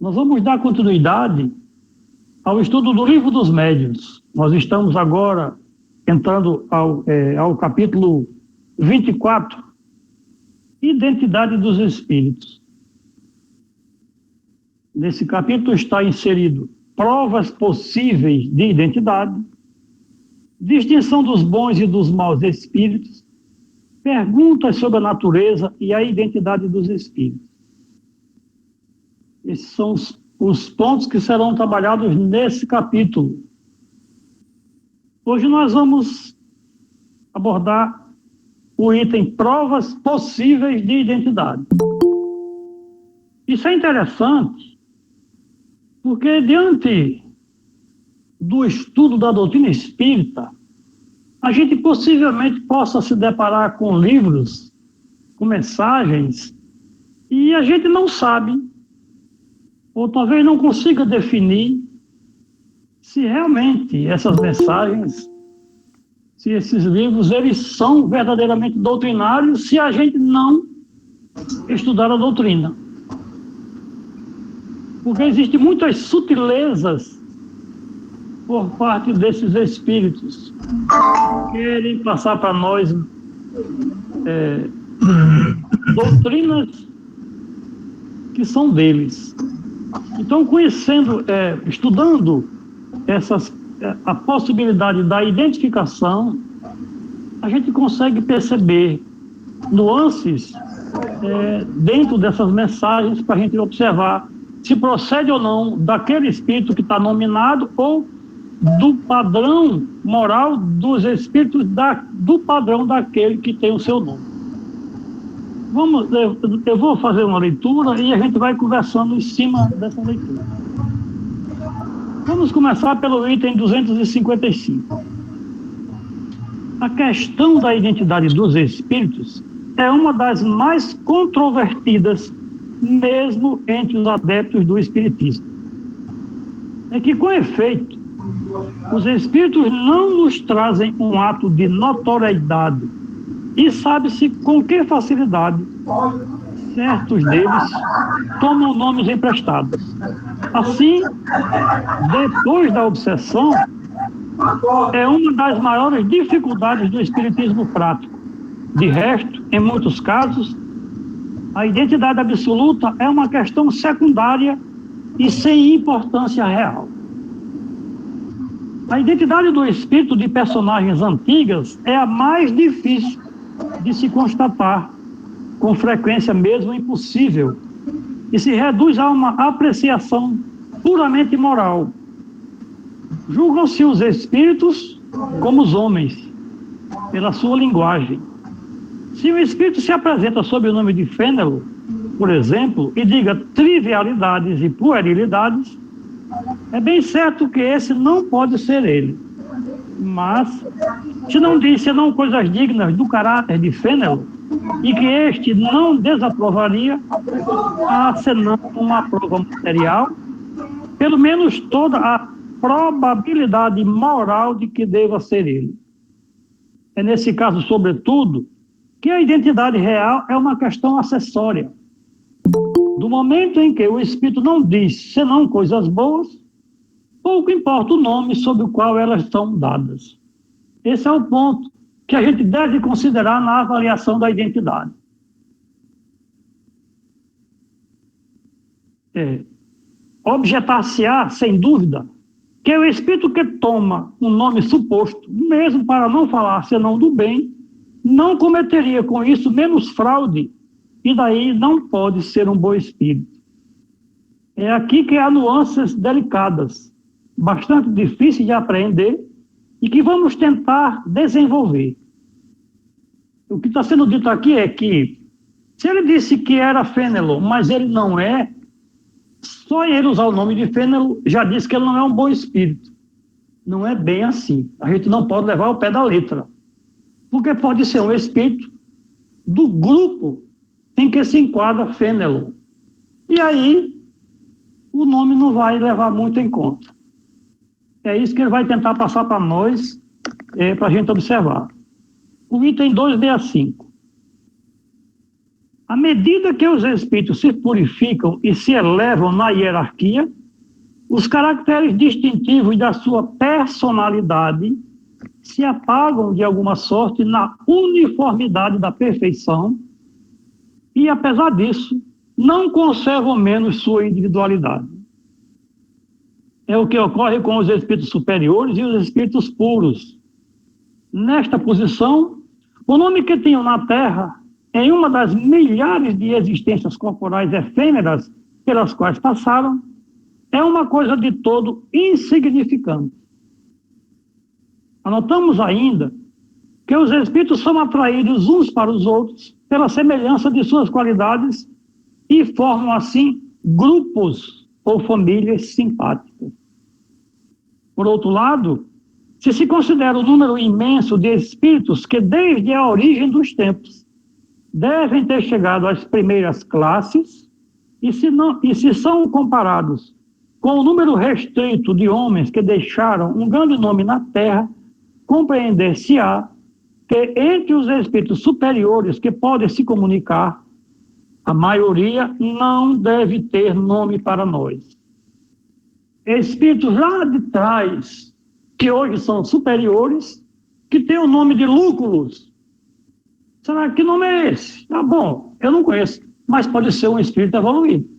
Nós vamos dar continuidade ao estudo do Livro dos Médiuns. Nós estamos agora entrando ao capítulo 24, Identidade dos Espíritos. Nesse capítulo está inserido provas possíveis de identidade, distinção dos bons e dos maus espíritos, perguntas sobre a natureza e a identidade dos espíritos. Esses são os pontos que serão trabalhados nesse capítulo. Hoje nós vamos abordar o item provas possíveis de identidade. Isso é interessante, porque diante do estudo da doutrina espírita, a gente possivelmente possa se deparar com livros, com mensagens, e a gente não sabe, ou talvez não consiga definir se realmente essas mensagens, se esses livros, eles são verdadeiramente doutrinários, se a gente não estudar a doutrina. Porque existem muitas sutilezas por parte desses espíritos que querem passar para nós doutrinas que são deles. Então, conhecendo, estudando a possibilidade da identificação, a gente consegue perceber nuances dentro dessas mensagens para a gente observar se procede ou não daquele espírito que está nominado ou do padrão moral dos espíritos do padrão daquele que tem o seu nome. Eu vou fazer uma leitura e a gente vai conversando em cima dessa leitura. Vamos começar pelo item 255. A questão da identidade dos espíritos é uma das mais controvertidas, mesmo entre os adeptos do espiritismo. É que, com efeito, os espíritos não nos trazem um ato de notoriedade e sabe-se com que facilidade certos deles tomam nomes emprestados. Assim, depois da obsessão, é uma das maiores dificuldades do espiritismo prático. De resto, em muitos casos, a identidade absoluta é uma questão secundária e sem importância real. A identidade do espírito de personagens antigas é a mais difícil de se constatar, com frequência mesmo impossível, e se reduz a uma apreciação puramente moral. Julgam-se os espíritos como os homens, pela sua linguagem. Se o espírito se apresenta sob o nome de Fênelon, por exemplo, e diga trivialidades e puerilidades, é bem certo que esse não pode ser ele. Mas, se não diz senão coisas dignas do caráter de Fênelon, e que este não desaprovaria, senão uma prova material, pelo menos toda a probabilidade moral de que deva ser ele. É nesse caso, sobretudo, que a identidade real é uma questão acessória. Do momento em que o espírito não diz senão coisas boas, pouco importa o nome sob o qual elas são dadas. Esse é o ponto que a gente deve considerar na avaliação da identidade. Objetar-se-á, sem dúvida, que o espírito que toma um nome suposto, mesmo para não falar senão do bem, não cometeria com isso menos fraude, e daí não pode ser um bom espírito. É aqui que há nuances delicadas, bastante difíceis de apreender, e que vamos tentar desenvolver. O que está sendo dito aqui é que, se ele disse que era Fênelon, mas ele não é, só ele usar o nome de Fênelon já diz que ele não é um bom espírito. Não é bem assim. A gente não pode levar ao pé da letra. Porque pode ser um espírito do grupo em que se enquadra Fênelon. E aí, o nome não vai levar muito em conta. É isso que ele vai tentar passar para nós, para a gente observar. O item 265. À medida que os espíritos se purificam e se elevam na hierarquia, os caracteres distintivos da sua personalidade se apagam de alguma sorte na uniformidade da perfeição e, apesar disso, não conservam menos sua individualidade. É o que ocorre com os espíritos superiores e os espíritos puros. Nesta posição, o nome que tinham na Terra, em uma das milhares de existências corporais efêmeras pelas quais passaram, é uma coisa de todo insignificante. Anotamos ainda que os espíritos são atraídos uns para os outros pela semelhança de suas qualidades e formam, assim, grupos ou famílias simpáticas. Por outro lado, se considera o número imenso de espíritos que, desde a origem dos tempos, devem ter chegado às primeiras classes, e se são comparados com o número restrito de homens que deixaram um grande nome na Terra, compreender-se-á que entre os espíritos superiores que podem se comunicar, a maioria não deve ter nome para nós. Espíritos lá de trás, que hoje são superiores, que têm o nome de Lúculos. Será que nome é esse? Tá bom, eu não conheço, mas pode ser um espírito evoluído.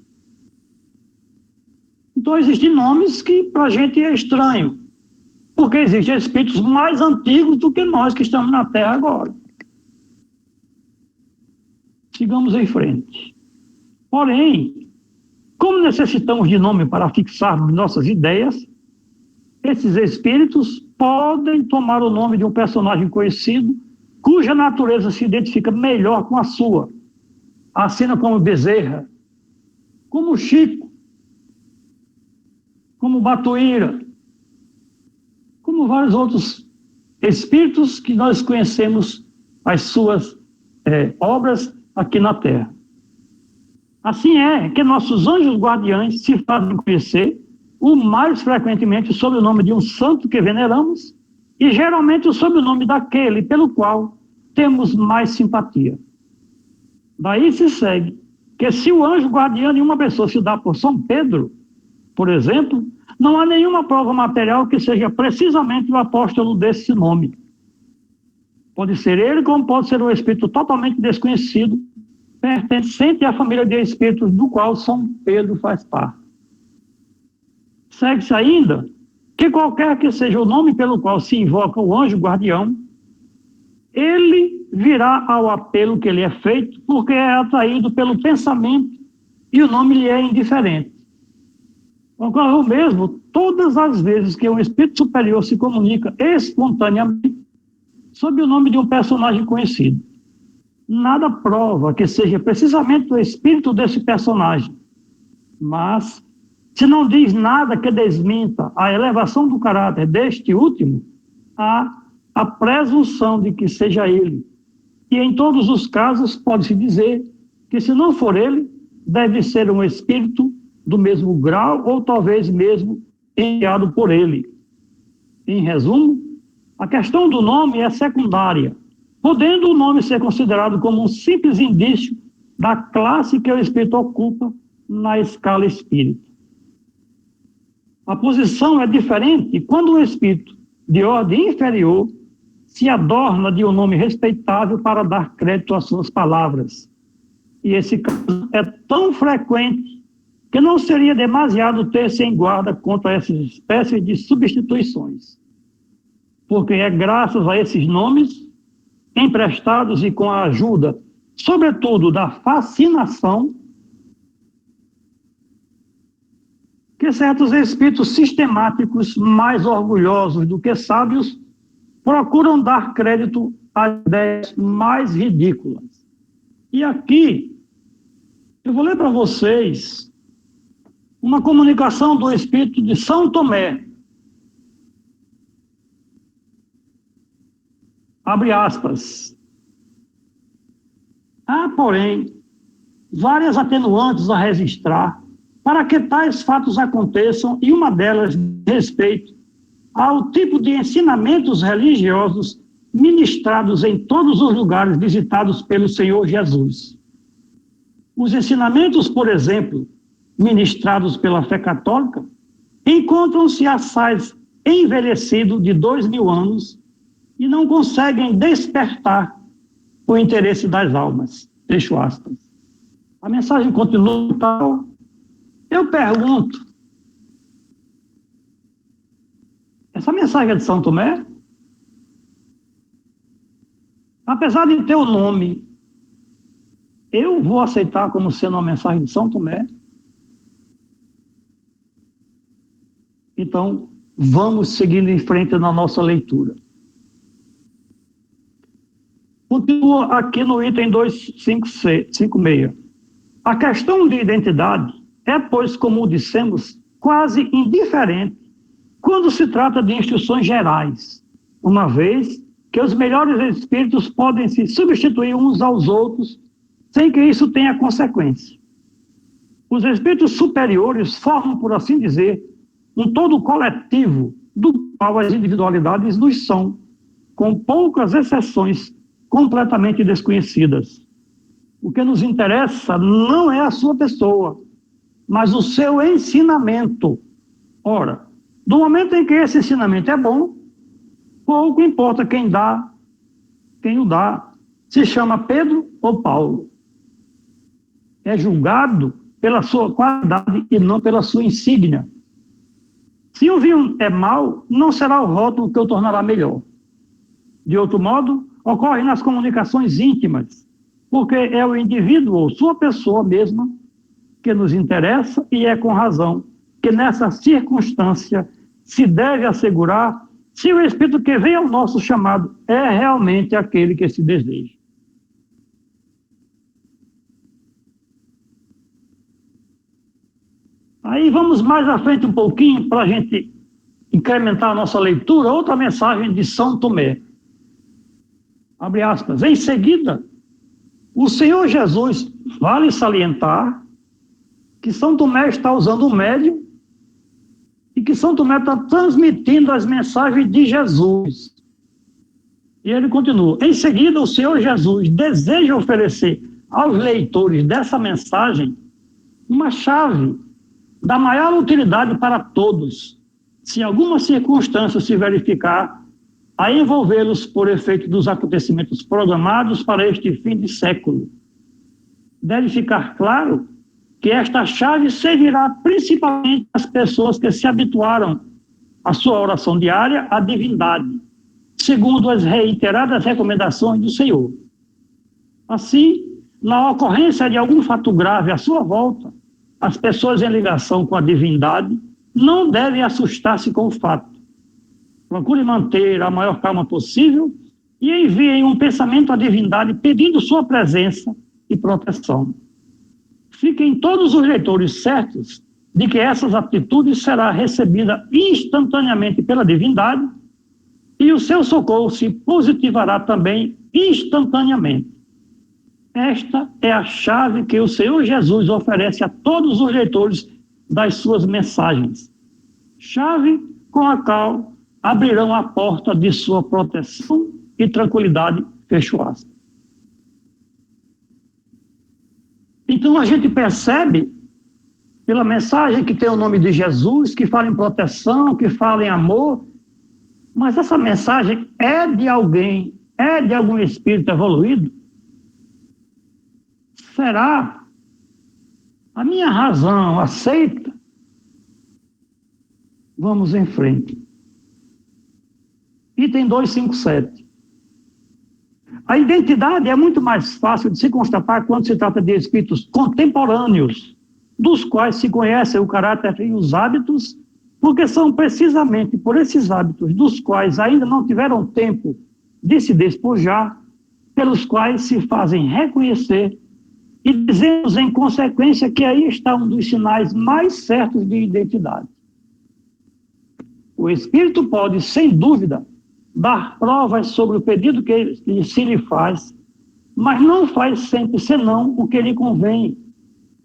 Então existem nomes que para a gente é estranho, porque existem espíritos mais antigos do que nós que estamos na Terra agora. Sigamos em frente. Porém, como necessitamos de nome para fixarmos nossas ideias, esses espíritos podem tomar o nome de um personagem conhecido, cuja natureza se identifica melhor com a sua, assim como Bezerra, como Chico, como Batuíra, como vários outros espíritos que nós conhecemos as suas obras aqui na Terra. Assim é que nossos anjos guardiães se fazem conhecer, o mais frequentemente sob o nome de um santo que veneramos, e geralmente sob o nome daquele pelo qual temos mais simpatia. Daí se segue que se o anjo guardião de uma pessoa se dá por São Pedro, por exemplo, não há nenhuma prova material que seja precisamente o apóstolo desse nome. Pode ser ele, como pode ser um espírito totalmente desconhecido, pertencente à família de espíritos do qual São Pedro faz parte. Segue-se ainda que qualquer que seja o nome pelo qual se invoca o anjo guardião, ele virá ao apelo que lhe é feito, porque é atraído pelo pensamento e o nome lhe é indiferente. Ocorre o mesmo todas as vezes que um espírito superior se comunica espontaneamente sob o nome de um personagem conhecido. Nada prova que seja precisamente o espírito desse personagem, mas se não diz nada que desminta a elevação do caráter deste último, há a presunção de que seja ele. E em todos os casos pode-se dizer que se não for ele, deve ser um espírito do mesmo grau ou talvez mesmo enviado por ele. Em resumo, a questão do nome é secundária, podendo o nome ser considerado como um simples indício da classe que o espírito ocupa na escala espírita. A posição é diferente quando o espírito de ordem inferior se adorna de um nome respeitável para dar crédito às suas palavras. E esse caso é tão frequente que não seria demasiado ter-se em guarda contra essas espécies de substituições. Porque é graças a esses nomes, emprestados e com a ajuda, sobretudo, da fascinação, que certos espíritos sistemáticos, mais orgulhosos do que sábios, procuram dar crédito às ideias mais ridículas. E aqui, eu vou ler para vocês uma comunicação do espírito de São Tomé. Abre aspas. Há, porém, várias atenuantes a registrar para que tais fatos aconteçam, e uma delas diz respeito ao tipo de ensinamentos religiosos ministrados em todos os lugares visitados pelo Senhor Jesus. Os ensinamentos, por exemplo, ministrados pela fé católica, encontram-se assaz envelhecidos de 2000 anos e não conseguem despertar o interesse das almas. Fecho aspas. A mensagem continua tal. Eu pergunto, essa mensagem é de São Tomé? Apesar de ter o nome, eu vou aceitar como sendo uma mensagem de São Tomé? Então, vamos seguindo em frente na nossa leitura. Continua aqui no item 256. A questão de identidade é, pois, como dissemos, quase indiferente quando se trata de instruções gerais, uma vez que os melhores espíritos podem se substituir uns aos outros sem que isso tenha consequência. Os espíritos superiores formam, por assim dizer, um todo coletivo do qual as individualidades nos são, com poucas exceções, completamente desconhecidas. O que nos interessa não é a sua pessoa, mas o seu ensinamento. Ora, do momento em que esse ensinamento é bom, pouco importa quem o dá, se chama Pedro ou Paulo. É julgado pela sua qualidade e não pela sua insígnia. Se o vinho é mau, não será o rótulo que o tornará melhor. De outro modo, ocorre nas comunicações íntimas, porque é o indivíduo ou sua pessoa mesma que nos interessa e é com razão que nessa circunstância se deve assegurar se o espírito que vem ao nosso chamado é realmente aquele que se deseja. Aí vamos mais à frente um pouquinho para a gente incrementar a nossa leitura, outra mensagem de São Tomé. Abre aspas. Em seguida, o Senhor Jesus, vale salientar que São Tomé está usando um médium e que São Tomé está transmitindo as mensagens de Jesus. E ele continua. Em seguida, o Senhor Jesus deseja oferecer aos leitores dessa mensagem uma chave da maior utilidade para todos, se alguma circunstância se verificar a envolvê-los por efeito dos acontecimentos programados para este fim de século. Deve ficar claro que esta chave servirá principalmente às pessoas que se habituaram à sua oração diária à divindade, segundo as reiteradas recomendações do Senhor. Assim, na ocorrência de algum fato grave à sua volta, as pessoas em ligação com a divindade não devem assustar-se com o fato. Procure manter a maior calma possível e enviem um pensamento à divindade pedindo sua presença e proteção. Fiquem todos os leitores certos de que essas atitudes será recebida instantaneamente pela divindade e o seu socorro se positivará também instantaneamente. Esta é a chave que o Senhor Jesus oferece a todos os leitores das suas mensagens. Chave com a qual abrirão a porta de sua proteção e tranquilidade, fecho aspas. Então a gente percebe, pela mensagem que tem o nome de Jesus, que fala em proteção, que fala em amor, mas essa mensagem é de alguém, é de algum espírito evoluído? Será? A minha razão aceita? Vamos em frente. Item 257. A identidade é muito mais fácil de se constatar quando se trata de espíritos contemporâneos, dos quais se conhece o caráter e os hábitos, porque são precisamente por esses hábitos dos quais ainda não tiveram tempo de se despojar, pelos quais se fazem reconhecer. E dizemos, em consequência, que aí está um dos sinais mais certos de identidade. O espírito pode, sem dúvida, dar provas sobre o pedido que se lhe faz, mas não faz sempre senão o que lhe convém.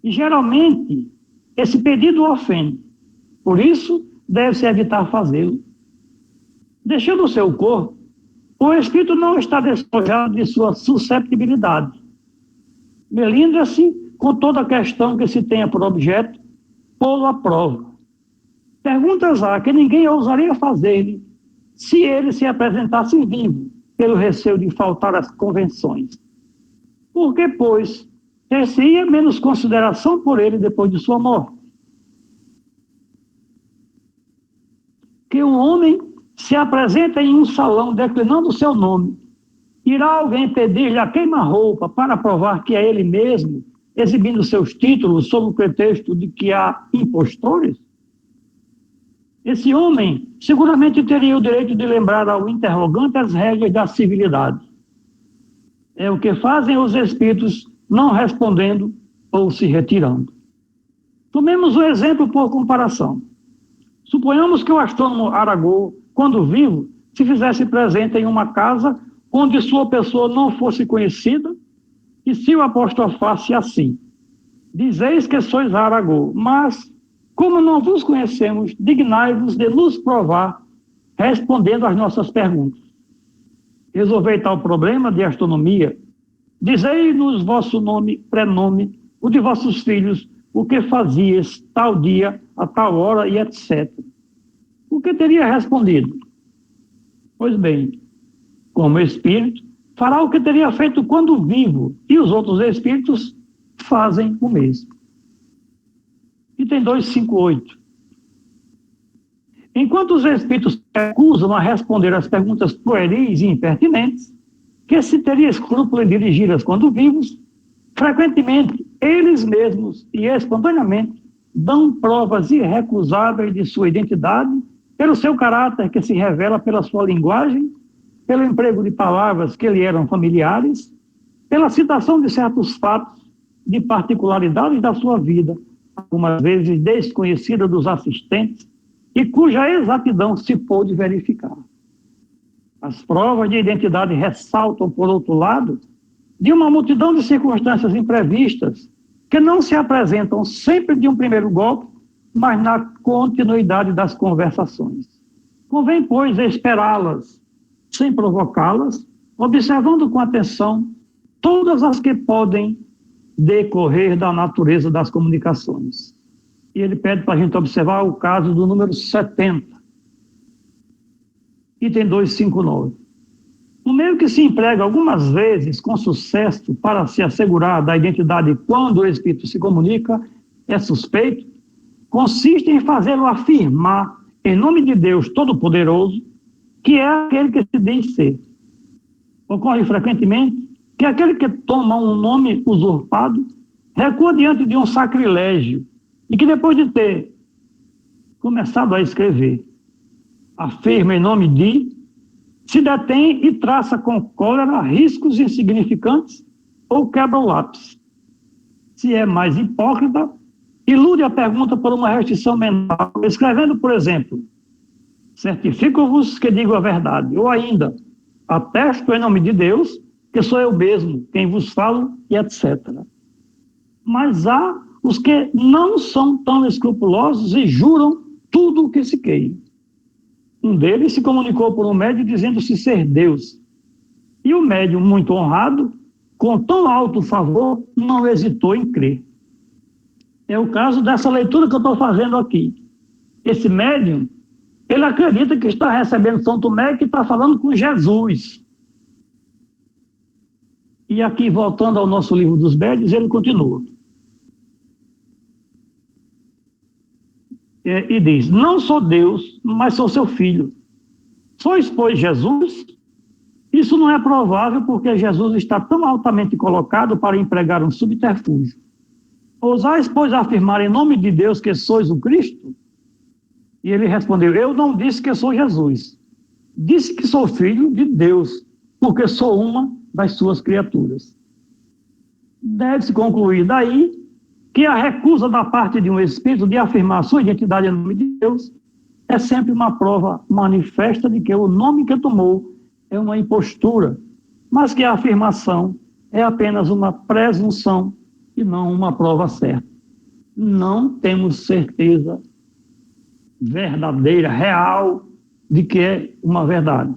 E, geralmente, esse pedido ofende. Por isso, deve-se evitar fazê-lo. Deixando o seu corpo, o espírito não está despojado de sua susceptibilidade. Melindra-se com toda a questão que se tenha por objeto, pô-lo à prova. Perguntas há que ninguém ousaria fazer-lhe se ele se apresentasse vivo, pelo receio de faltar às convenções. Por que, pois, ter-se-ia menos consideração por ele depois de sua morte? Que um homem se apresenta em um salão declinando seu nome, irá alguém pedir-lhe a queima-roupa para provar que é ele mesmo, exibindo seus títulos sob o pretexto de que há impostores? Esse homem seguramente teria o direito de lembrar ao interrogante as regras da civilidade. É o que fazem os espíritos não respondendo ou se retirando. Tomemos o exemplo por comparação. Suponhamos que o astrônomo Arago, quando vivo, se fizesse presente em uma casa onde sua pessoa não fosse conhecida e se o apostrofasse assim: dizeis que sois Arago, mas, como não vos conhecemos, dignai-vos de nos provar, respondendo às nossas perguntas. Resolvei tal problema de astronomia. Dizei-nos vosso nome, prenome, o de vossos filhos, o que fazias tal dia, a tal hora e etc. O que teria respondido? Pois bem, como espírito, fará o que teria feito quando vivo, e os outros espíritos fazem o mesmo. Item 258. Enquanto os espíritos recusam a responder às perguntas pueris e impertinentes, que se teria escrúpulo em dirigi-las quando vivos, frequentemente eles mesmos e espontaneamente dão provas irrecusáveis de sua identidade pelo seu caráter que se revela pela sua linguagem, pelo emprego de palavras que lhe eram familiares, pela citação de certos fatos de particularidades da sua vida, algumas vezes desconhecida dos assistentes, e cuja exatidão se pôde verificar. As provas de identidade ressaltam, por outro lado, de uma multidão de circunstâncias imprevistas que não se apresentam sempre de um primeiro golpe, mas na continuidade das conversações. Convém, pois, esperá-las, sem provocá-las, observando com atenção todas as que podem decorrer da natureza das comunicações. E ele pede para a gente observar o caso do número 70, item 259. O meio que se emprega algumas vezes com sucesso para se assegurar da identidade quando o espírito se comunica é suspeito, consiste em fazê-lo afirmar, em nome de Deus Todo-Poderoso, que é aquele que se diz ser. Ocorre frequentemente que aquele que toma um nome usurpado recua diante de um sacrilégio e que depois de ter começado a escrever, afirma em nome de, se detém e traça com cólera riscos insignificantes ou quebra o lápis. Se é mais hipócrita, ilude a pergunta por uma restrição mental, escrevendo, por exemplo, certifico-vos que digo a verdade, ou ainda, atesto em nome de Deus que sou eu mesmo quem vos falo e etc. Mas há os que não são tão escrupulosos e juram tudo o que se queira. Um deles se comunicou por um médium dizendo-se ser Deus. E o médium, muito honrado, com tão alto favor, não hesitou em crer. É o caso dessa leitura que eu estou fazendo aqui. Esse médium, ele acredita que está recebendo São Tomé e que está falando com Jesus. E aqui, voltando ao nosso livro dos médiuns, ele continua. E diz, não sou Deus, mas sou seu filho. Sois, pois, Jesus? Isso não é provável porque Jesus está tão altamente colocado para empregar um subterfúgio. Ousais, pois, afirmar em nome de Deus que sois o Cristo? E ele respondeu, eu não disse que sou Jesus. Disse que sou filho de Deus, porque sou uma das suas criaturas. Deve-se concluir daí que a recusa da parte de um espírito de afirmar sua identidade em nome de Deus é sempre uma prova manifesta de que o nome que tomou é uma impostura, mas que a afirmação é apenas uma presunção e não uma prova certa. Não temos certeza verdadeira, real, de que é uma verdade.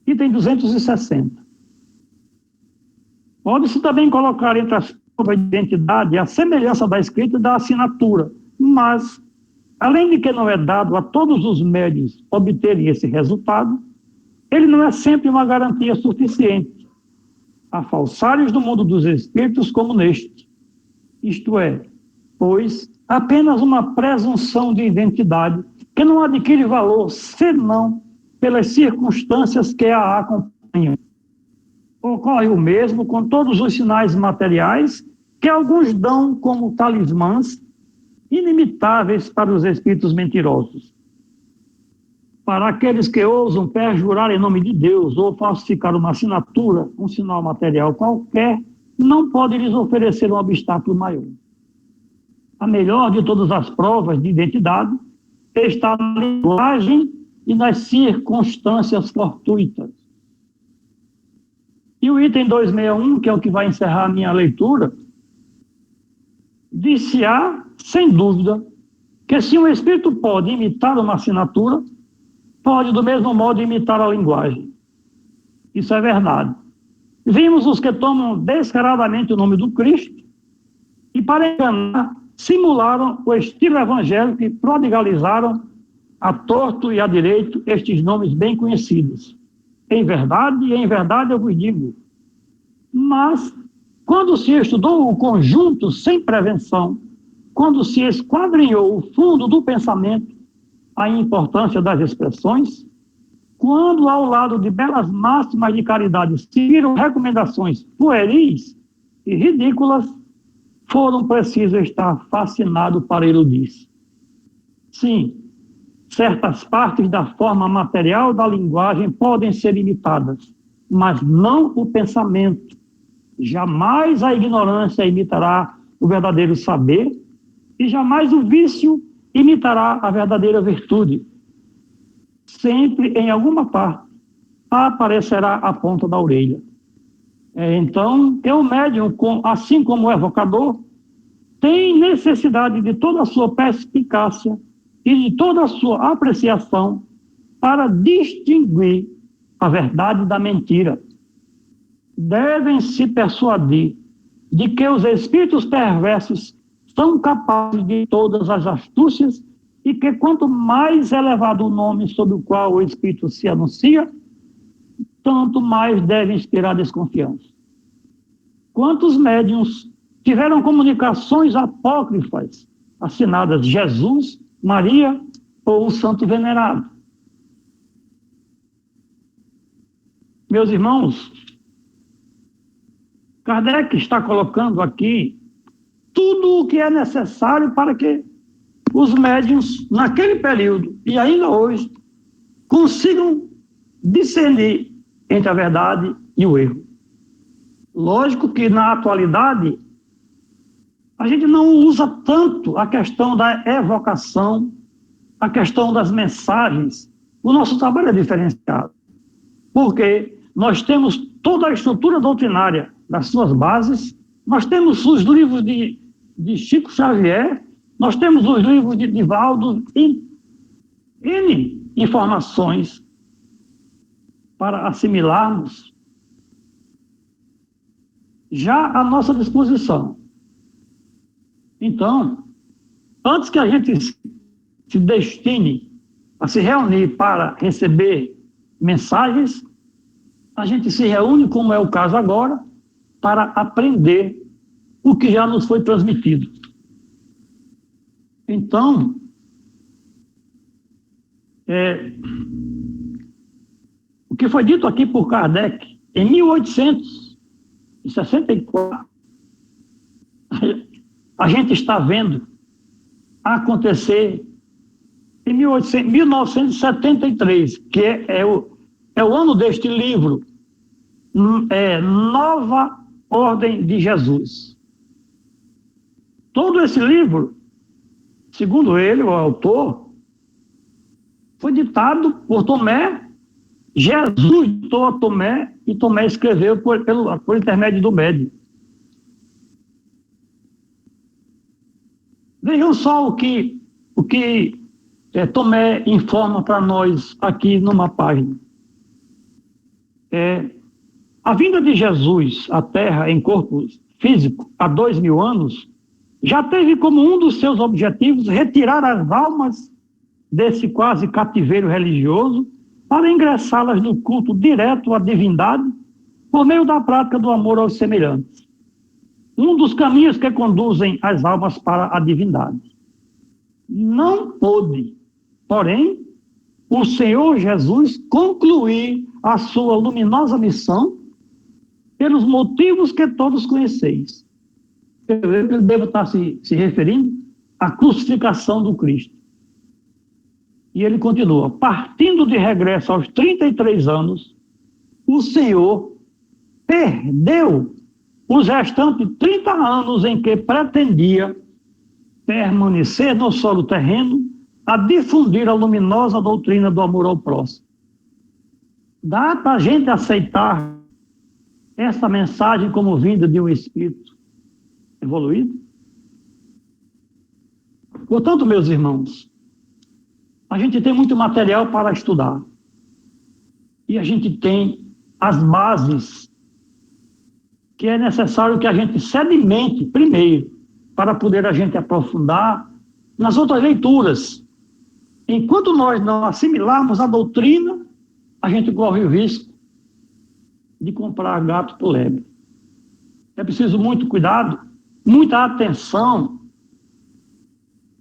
Item 260. Pode-se também colocar entre as prova de identidade é a semelhança da escrita e da assinatura, mas, além de que não é dado a todos os médios obterem esse resultado, ele não é sempre uma garantia suficiente. Há falsários do mundo dos espíritos como neste. Isto é, pois, apenas uma presunção de identidade que não adquire valor senão pelas circunstâncias que a acompanham. Ocorre o mesmo com todos os sinais materiais que alguns dão como talismãs inimitáveis para os espíritos mentirosos. Para aqueles que ousam perjurar em nome de Deus ou falsificar uma assinatura, um sinal material qualquer, não pode lhes oferecer um obstáculo maior. A melhor de todas as provas de identidade está na linguagem e nas circunstâncias fortuitas. E o item 261, que é o que vai encerrar a minha leitura, disse-á, sem dúvida, que se um espírito pode imitar uma assinatura, pode do mesmo modo imitar a linguagem. Isso é verdade. Vimos os que tomam descaradamente o nome do Cristo e, para enganar, simularam o estilo evangélico e prodigalizaram a torto e a direito estes nomes bem conhecidos. Em verdade eu vos digo. Mas, quando se estudou o conjunto sem prevenção, quando se esquadrinhou o fundo do pensamento, a importância das expressões, quando ao lado de belas máximas de caridade se viram recomendações pueris e ridículas, foram preciso estar fascinado para eludir. Sim, certas partes da forma material da linguagem podem ser imitadas, mas não o pensamento. Jamais a ignorância imitará o verdadeiro saber e jamais o vício imitará a verdadeira virtude. Sempre, em alguma parte, aparecerá a ponta da orelha. Então, o médium, assim como o evocador, tem necessidade de toda a sua perspicácia e de toda a sua apreciação para distinguir a verdade da mentira. Devem se persuadir de que os espíritos perversos são capazes de todas as astúcias e que quanto mais elevado o nome sob o qual o espírito se anuncia, tanto mais deve inspirar desconfiança. Quantos médiuns tiveram comunicações apócrifas assinadas Jesus, Maria ou o Santo Venerado? Meus irmãos, Kardec está colocando aqui tudo o que é necessário para que os médiuns, naquele período e ainda hoje, consigam discernir entre a verdade e o erro. Lógico que na atualidade a gente não usa tanto a questão da evocação, a questão das mensagens. O nosso trabalho é diferenciado, porque nós temos toda a estrutura doutrinária das suas bases, nós temos os livros de Chico Xavier, nós temos os livros de Divaldo, e N informações para assimilarmos já à nossa disposição. Então, antes que a gente se destine a se reunir para receber mensagens, a gente se reúne, como é o caso agora, para aprender o que já nos foi transmitido. Então, o que foi dito aqui por Kardec em 1864, a gente está vendo acontecer em 1973, que é o ano deste livro, Nova Ordem de Jesus. Todo esse livro, segundo ele, o autor, foi ditado por Tomé. Jesus ditou a Tomé e Tomé escreveu por intermédio do médium. Vejam só o que Tomé informa para nós aqui numa página. A vinda de Jesus à Terra em corpo físico, há 2000 anos, já teve como um dos seus objetivos retirar as almas desse quase cativeiro religioso para ingressá-las no culto direto à divindade por meio da prática do amor aos semelhantes. Um dos caminhos que conduzem as almas para a divindade. Não pôde, porém, o Senhor Jesus concluir a sua luminosa missão pelos motivos que todos conheceis. Eu devo estar se referindo à crucificação do Cristo. E ele continua: partindo de regresso aos 33 anos, o Senhor perdeu os restantes 30 anos em que pretendia permanecer no solo terreno a difundir a luminosa doutrina do amor ao próximo. Dá para a gente aceitar essa mensagem como vinda de um espírito evoluído? Portanto, meus irmãos, a gente tem muito material para estudar. E a gente tem as bases que é necessário que a gente sedimente primeiro, para poder a gente aprofundar nas outras leituras. Enquanto nós não assimilarmos a doutrina, a gente corre o risco de comprar gato por lebre. É preciso muito cuidado, muita atenção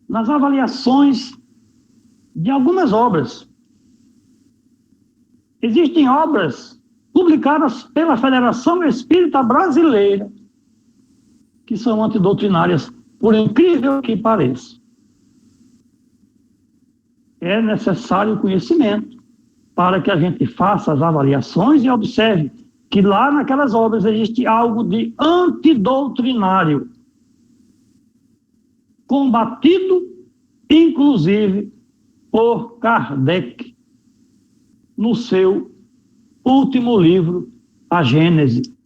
nas avaliações de algumas obras. Existem obras publicadas pela Federação Espírita Brasileira que são antidoutrinárias, por incrível que pareça. É necessário conhecimento para que a gente faça as avaliações e observe que lá naquelas obras existe algo de antidoutrinário, combatido, inclusive, por Kardec, no seu último livro, A Gênese.